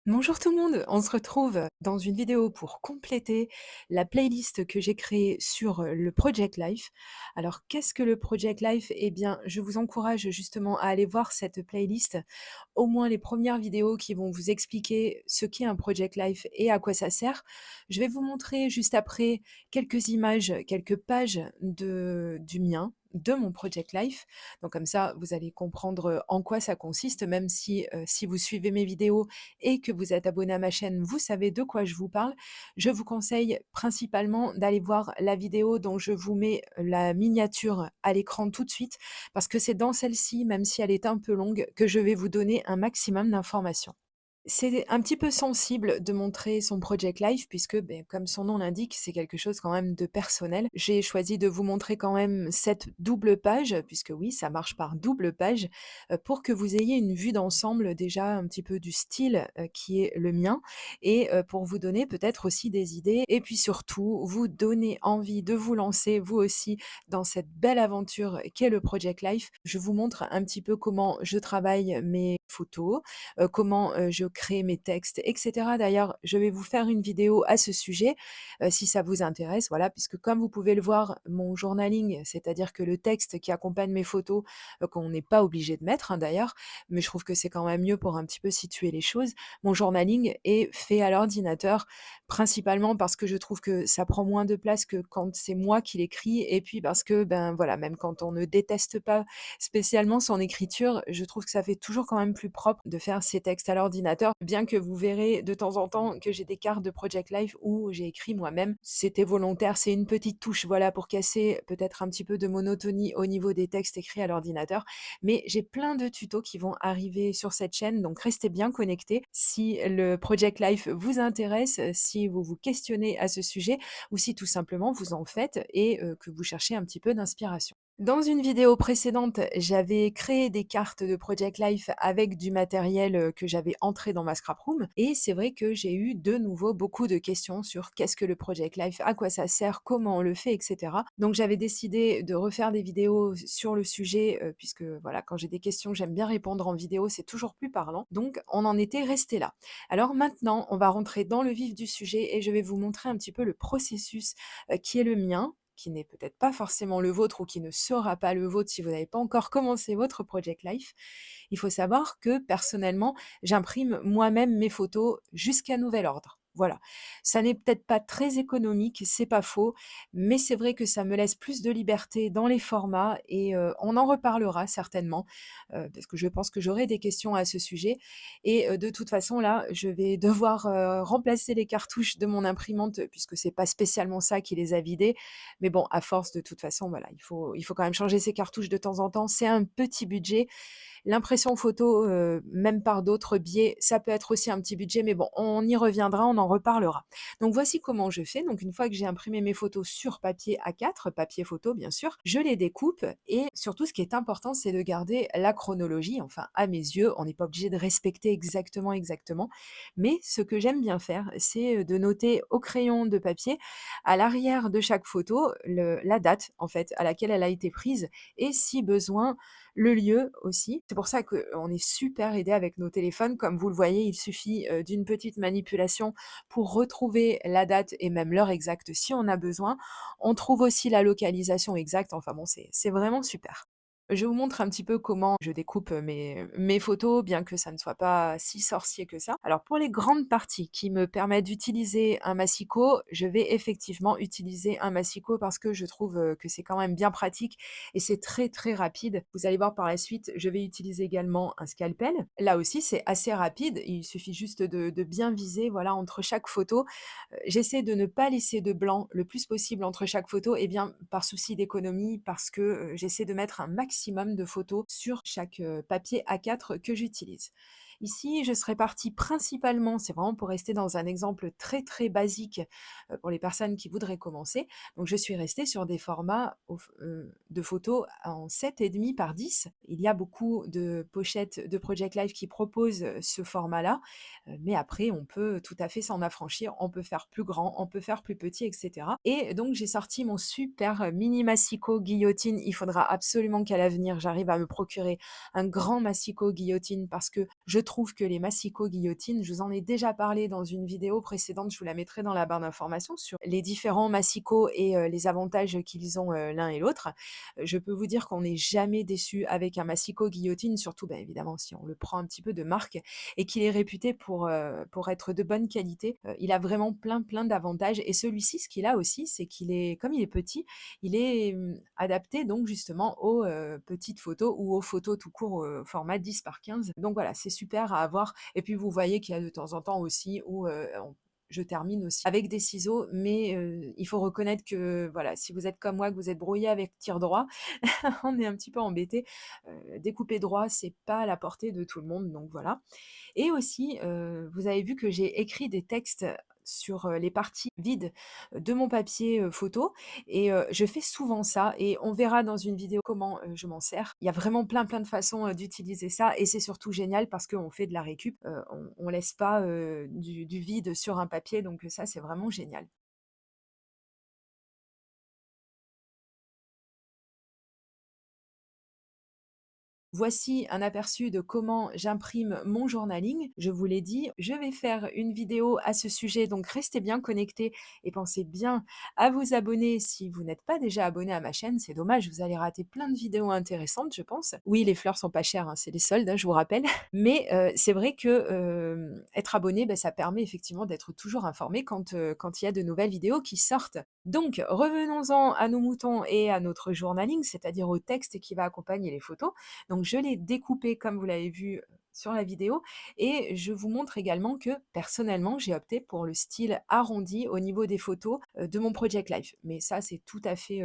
Bonjour tout le monde, on se retrouve dans une vidéo pour compléter la playlist que j'ai créée sur le Project Life. Alors qu'est-ce que le Project Life? Eh bien, je vous encourage justement à aller voir cette playlist, au moins les premières vidéos qui vont vous expliquer ce qu'est un Project Life et à quoi ça sert. Je vais vous montrer juste après quelques images, quelques pages du mien, de mon Project Life. Donc comme ça, vous allez comprendre en quoi ça consiste, même si vous suivez mes vidéos et que vous êtes abonné à ma chaîne, vous savez de quoi je vous parle. Je vous conseille principalement d'aller voir la vidéo dont je vous mets la miniature à l'écran tout de suite, parce que c'est dans celle-ci, même si elle est un peu longue, que je vais vous donner un maximum d'informations. C'est un petit peu sensible de montrer son Project Life puisque, beh, comme son nom l'indique, c'est quelque chose quand même de personnel. J'ai choisi de vous montrer quand même cette double page, puisque oui, ça marche par double page, pour que vous ayez une vue d'ensemble déjà un petit peu du style, qui est le mien et pour vous donner peut-être aussi des idées et puis surtout vous donner envie de vous lancer vous aussi dans cette belle aventure qu'est le Project Life. Je vous montre un petit peu comment je travaille mes photos, comment, je crée mes textes et cetera. D'ailleurs, je vais vous faire une vidéo à ce sujet, si ça vous intéresse, voilà, puisque comme vous pouvez le voir, mon journaling, c'est-à-dire que le texte qui accompagne mes photos, qu'on n'est pas obligé de mettre, hein, d'ailleurs, mais je trouve que c'est quand même mieux pour un petit peu situer les choses. Mon journaling est fait à l'ordinateur, principalement parce que je trouve que ça prend moins de place que quand c'est moi qui l'écris et puis parce que, ben, voilà, même quand on ne déteste pas spécialement son écriture, je trouve que ça fait toujours quand même plus propre de faire ses textes à l'ordinateur, bien que vous verrez de temps en temps que j'ai des cartes de Project Life où j'ai écrit moi-même. C'était volontaire, c'est une petite touche, voilà, pour casser peut-être un petit peu de monotonie au niveau des textes écrits à l'ordinateur. Mais j'ai plein de tutos qui vont arriver sur cette chaîne, donc restez bien connectés si le Project Life vous intéresse, si vous vous questionnez à ce sujet ou si tout simplement vous en faites et que vous cherchez un petit peu d'inspiration. Dans une vidéo précédente, j'avais créé des cartes de Project Life avec du matériel, que j'avais entré dans ma scrap room et c'est vrai que j'ai eu de nouveau beaucoup de questions sur qu'est-ce que le Project Life? À quoi ça sert? Comment on le fait? Et cetera. Donc j'avais décidé de refaire des vidéos sur le sujet, puisque voilà, quand j'ai des questions, j'aime bien répondre en vidéo, c'est toujours plus parlant. Donc on en était resté là. Alors maintenant, on va rentrer dans le vif du sujet et je vais vous montrer un petit peu le processus, qui est le mien, qui n'est peut-être pas forcément le vôtre ou qui ne sera pas le vôtre si vous n'avez pas encore commencé votre Project Life. Il faut savoir que personnellement, j'imprime moi-même mes photos jusqu'à nouvel ordre. Voilà. Ça n'est peut-être pas très économique, c'est pas faux, mais c'est vrai que ça me laisse plus de liberté dans les formats et on en reparlera certainement, parce que je pense que j'aurai des questions à ce sujet et de toute façon là, je vais devoir, remplacer les cartouches de mon imprimante puisque c'est pas spécialement ça qui les a vidées. Mais bon, à force, de toute façon, voilà, il faut quand même changer ses cartouches de temps en temps. C'est un petit budget. L'impression photo, même par d'autres biais, ça peut être aussi un petit budget, mais bon, on y reviendra, on en reparlera. Donc voici comment je fais. Donc une fois que j'ai imprimé mes photos sur papier A4, papier photo bien sûr, je les découpe et surtout ce qui est important, c'est de garder la chronologie. Enfin, à mes yeux, on n'est pas obligé de respecter exactement, mais ce que j'aime bien faire, c'est, de noter au crayon de papier, à l'arrière de chaque photo, la date en fait à laquelle elle a été prise et si besoin, le lieu aussi. C'est pour ça qu'on est super aidé avec nos téléphones. Comme vous le voyez, il suffit, d'une petite manipulation pour retrouver la date et même l'heure exacte si on a besoin. On trouve aussi la localisation exacte, enfin bon, c'est vraiment super. Je vous montre un petit peu comment je découpe, mes photos, bien que ça ne soit pas si sorcier que ça. Alors pour les grandes parties qui me permettent d'utiliser un massicot, je vais effectivement utiliser un massicot parce que je trouve, que c'est quand même bien pratique et c'est très, très rapide. Vous allez voir par la suite, je vais utiliser également un scalpel. Là aussi, c'est assez rapide, il suffit juste de bien viser, voilà, entre chaque photo. J'essaie de ne pas laisser de blanc le plus possible entre chaque photo et bien par souci d'économie parce que, j'essaie de mettre un maximum de photos sur chaque, papier A4 que j'utilise. Ici, je serais partie principalement, c'est vraiment pour rester dans un exemple très, très basique, pour les personnes qui voudraient commencer. Donc je suis restée sur des formats de photos en 7,5 par 10. Il y a beaucoup de pochettes de Project Life qui proposent, ce format-là, mais après on peut tout à fait s'en affranchir. On peut faire plus grand, on peut faire plus petit et cetera et donc j'ai sorti mon super, mini massicot guillotine. Il faudra absolument qu'à l'avenir, j'arrive à me procurer un grand massicot guillotine parce que je trouve que les massicots guillotines, je vous en ai déjà parlé dans une vidéo précédente, je vous la mettrai dans la barre d'informations sur les différents massicots et les avantages qu'ils ont, l'un et l'autre. Je peux vous dire qu'on n'est jamais déçu avec un massicot guillotine, surtout, bah, évidemment, si on le prend un petit peu de marque et qu'il est réputé pour être de bonne qualité. Il a vraiment plein, plein d'avantages et celui-ci, ce qu'il a aussi, c'est qu'il est comme il est petit, il est, adapté donc justement aux, petites photos ou aux photos tout court, au format 10 par 15. Donc voilà, c'est super à avoir et puis vous voyez qu'il y a de temps en temps aussi où, on je termine aussi avec des ciseaux, mais il faut reconnaître que voilà, si vous êtes comme moi, que vous êtes brouillé avec tir droit, on est un petit peu embêté. Découper droit, c'est pas à la portée de tout le monde, donc voilà. Et aussi, vous avez vu que j'ai écrit des textes sur, les parties vides de mon papier, photo et je fais souvent ça et on verra dans une vidéo comment, je m'en sers. Il y a vraiment plein, plein de façons, d'utiliser ça et c'est surtout génial parce qu'on fait de la récup, on laisse pas, du vide sur un papier donc ça, c'est vraiment génial. Voici un aperçu de comment j'imprime mon journaling. Je vous l'ai dit, je vais faire une vidéo à ce sujet, donc restez bien connectés et pensez bien à vous abonner si vous n'êtes pas déjà abonné à ma chaîne. C'est dommage, vous allez rater plein de vidéos intéressantes, je pense. Oui, les fleurs sont pas chères, hein, c'est les soldes, hein, je vous rappelle. Mais c'est vrai que être abonné, ben, ça permet effectivement d'être toujours informé quand il y a de nouvelles vidéos qui sortent. Donc, revenons-en à nos moutons et à notre journaling, c'est-à-dire au texte qui va accompagner les photos. Donc je l'ai découpé comme vous l'avez vu, sur la vidéo et je vous montre également que personnellement, j'ai opté pour le style arrondi au niveau des photos, de mon Project Life. Mais ça, c'est tout à fait,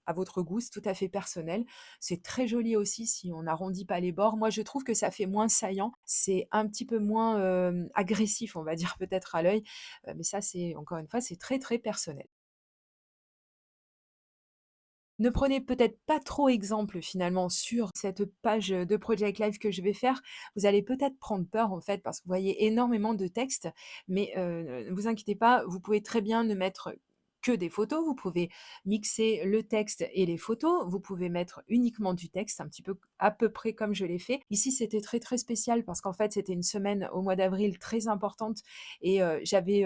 à votre goût, c'est tout à fait personnel. C'est très joli aussi si on n'arrondit pas les bords. Moi, je trouve que ça fait moins saillant, c'est un petit peu moins, agressif, on va dire peut-être à l'œil, mais ça, c'est encore une fois, c'est très, très personnel. Ne prenez peut-être pas trop exemple finalement sur cette page, de Project Live que je vais faire. Vous allez peut-être prendre peur en fait parce que vous voyez énormément de texte, mais ne vous inquiétez pas, vous pouvez très bien ne mettre que des photos. Vous pouvez mixer le texte et les photos. Vous pouvez mettre uniquement du texte, un petit peu à peu près comme je l'ai fait. Ici, c'était très, très spécial parce qu'en fait, c'était une semaine au mois d'avril très importante et j'avais,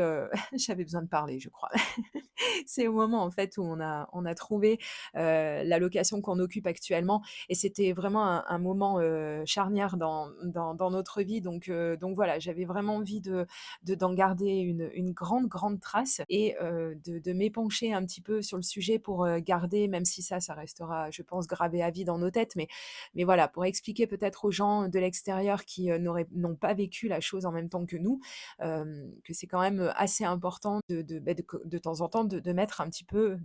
j'avais besoin de parler, je crois. C'est au moment en fait où on a trouvé, la location qu'on occupe actuellement et c'était vraiment un moment, charnière dans notre vie donc voilà, j'avais vraiment envie d'en garder une grande, grande trace et de m'épancher un petit peu sur le sujet pour, garder même si ça restera, je pense, gravé à vie dans nos têtes, mais voilà, pour expliquer peut-être aux gens de l'extérieur qui, n'ont pas vécu la chose en même temps que nous, que c'est quand même assez important de temps en temps de mettre un petit peu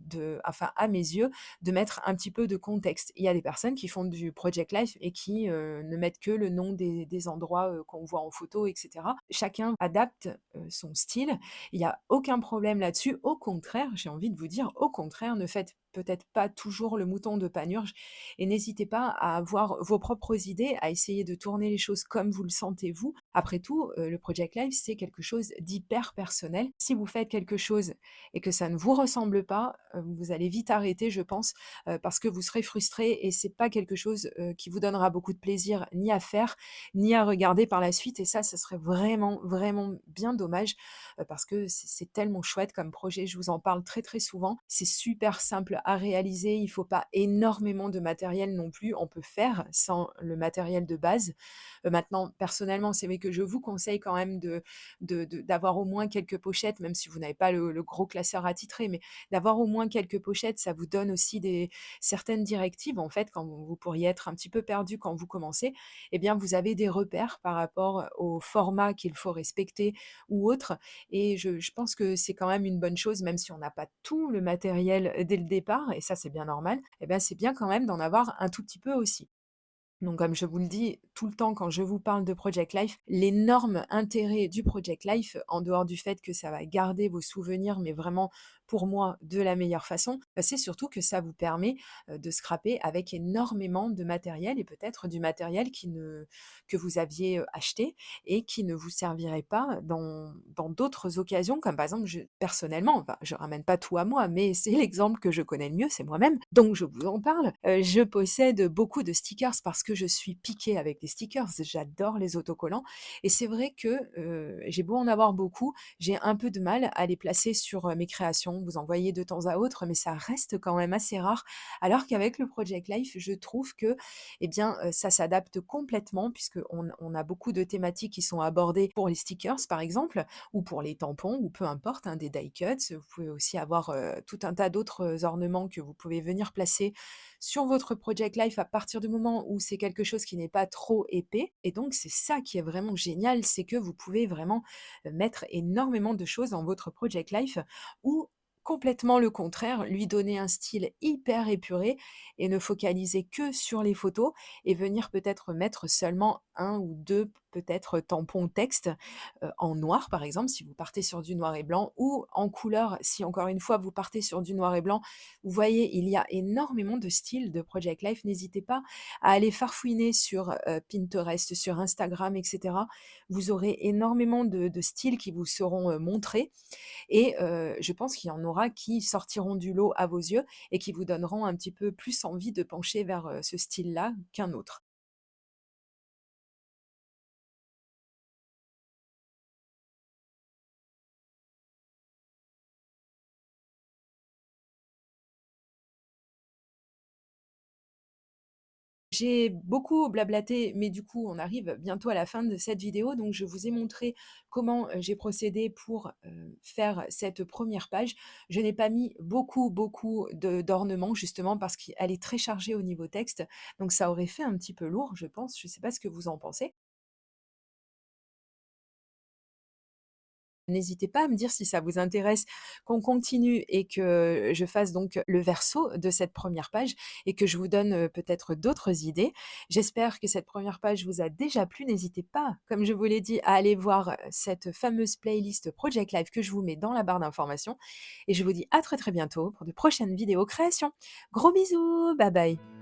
enfin à mes yeux, de mettre un petit peu de contexte. Il y a des personnes qui font du project life et qui, ne mettent que le nom des endroits, qu'on voit en photo et cetera. Chacun adapte, son style. Il y a aucun problème là-dessus. Au contraire, j'ai envie de vous dire, au contraire, ne faites peut-être pas toujours le mouton de Panurge et n'hésitez pas à avoir vos propres idées, à essayer de tourner les choses comme vous le sentez vous. Après tout, le project life, c'est quelque chose d'hyper personnel. Si vous faites quelque chose et que ça ne vous ressemble pas, vous allez vite arrêter, je pense, parce que vous serez frustré et c'est pas quelque chose, qui vous donnera beaucoup de plaisir ni à faire, ni à regarder par la suite et ça serait vraiment, vraiment bien dommage, parce que c'est tellement chouette comme projet. Je vous en parle très, très souvent. C'est super simple à réaliser, il faut pas énormément de matériel non plus. On peut faire sans le matériel de base. Maintenant, personnellement, c'est vrai que je vous conseille quand même d'avoir au moins quelques pochettes, même si vous n'avez pas le gros classeur attitré, mais d'avoir au moins quelques pochettes, ça vous donne aussi certaines directives. En fait, quand vous pourriez être un petit peu perdu quand vous commencez, eh bien, vous avez des repères par rapport au format qu'il faut respecter ou autre. Et je pense que c'est quand même une bonne chose, même si on n'a pas tout le matériel dès le départ, et ça c'est bien normal, eh bien, c'est bien quand même d'en avoir un tout petit peu aussi. Donc, comme je vous le dis tout le temps quand je vous parle de Project Life, l'énorme intérêt du Project Life, en dehors du fait que ça va garder vos souvenirs, mais vraiment pour moi de la meilleure façon, c'est surtout que ça vous permet, de scraper avec énormément de matériel et peut-être du matériel que vous aviez, acheté et qui ne vous servirait pas dans d'autres occasions comme par exemple personnellement, enfin je ramène pas tout à moi, mais c'est l'exemple que je connais le mieux, c'est moi-même, donc je vous en parle. Je possède beaucoup de stickers parce que je suis piquée avec les stickers, j'adore les autocollants et c'est vrai que, j'ai beau en avoir beaucoup, j'ai un peu de mal à les placer sur, mes créations, vous en voyez de temps à autre, mais ça reste quand même assez rare. Alors qu'avec le Project Life, je trouve que, eh bien, ça s'adapte complètement puisqu'on a beaucoup de thématiques qui sont abordées pour les stickers, par exemple, ou pour les tampons ou peu importe, hein, des die cuts. Vous pouvez aussi avoir, tout un tas d'autres, ornements que vous pouvez venir placer sur votre Project Life à partir du moment où c'est quelque chose qui n'est pas trop épais et donc c'est ça qui est vraiment génial, c'est que vous pouvez vraiment, mettre énormément de choses dans votre Project Life ou complètement le contraire, lui donner un style hyper épuré et ne focaliser que sur les photos et venir peut-être mettre seulement un ou 2 peut-être tampons texte, en noir par exemple, si vous partez sur du noir et blanc ou en couleur si encore une fois vous partez sur du noir et blanc. Vous voyez, il y a énormément de styles de Project Life. N'hésitez pas à aller farfouiner sur, Pinterest, sur Instagram et cetera. Vous aurez énormément de styles qui vous seront, montrés et je pense qu'il y en aura qui sortiront du lot à vos yeux et qui vous donneront un petit peu plus envie de pencher vers, ce style-là qu'un autre. J'ai beaucoup blablaté, mais du coup, on arrive bientôt à la fin de cette vidéo, donc je vous ai montré comment, j'ai procédé pour, faire cette première page. Je n'ai pas mis beaucoup d'ornements justement parce qu'elle est très chargée au niveau texte, donc ça aurait fait un petit peu lourd, je pense. Je ne sais pas ce que vous en pensez? N'hésitez pas à me dire si ça vous intéresse qu'on continue et que je fasse donc le verso de cette première page et que je vous donne, peut-être d'autres idées. J'espère que cette première page vous a déjà plu. N'hésitez pas, comme je vous l'ai dit, à aller voir, cette fameuse playlist Project Life que je vous mets dans la barre d'informations et je vous dis à très, très bientôt pour de prochaines vidéos créations. Gros bisous, bye bye.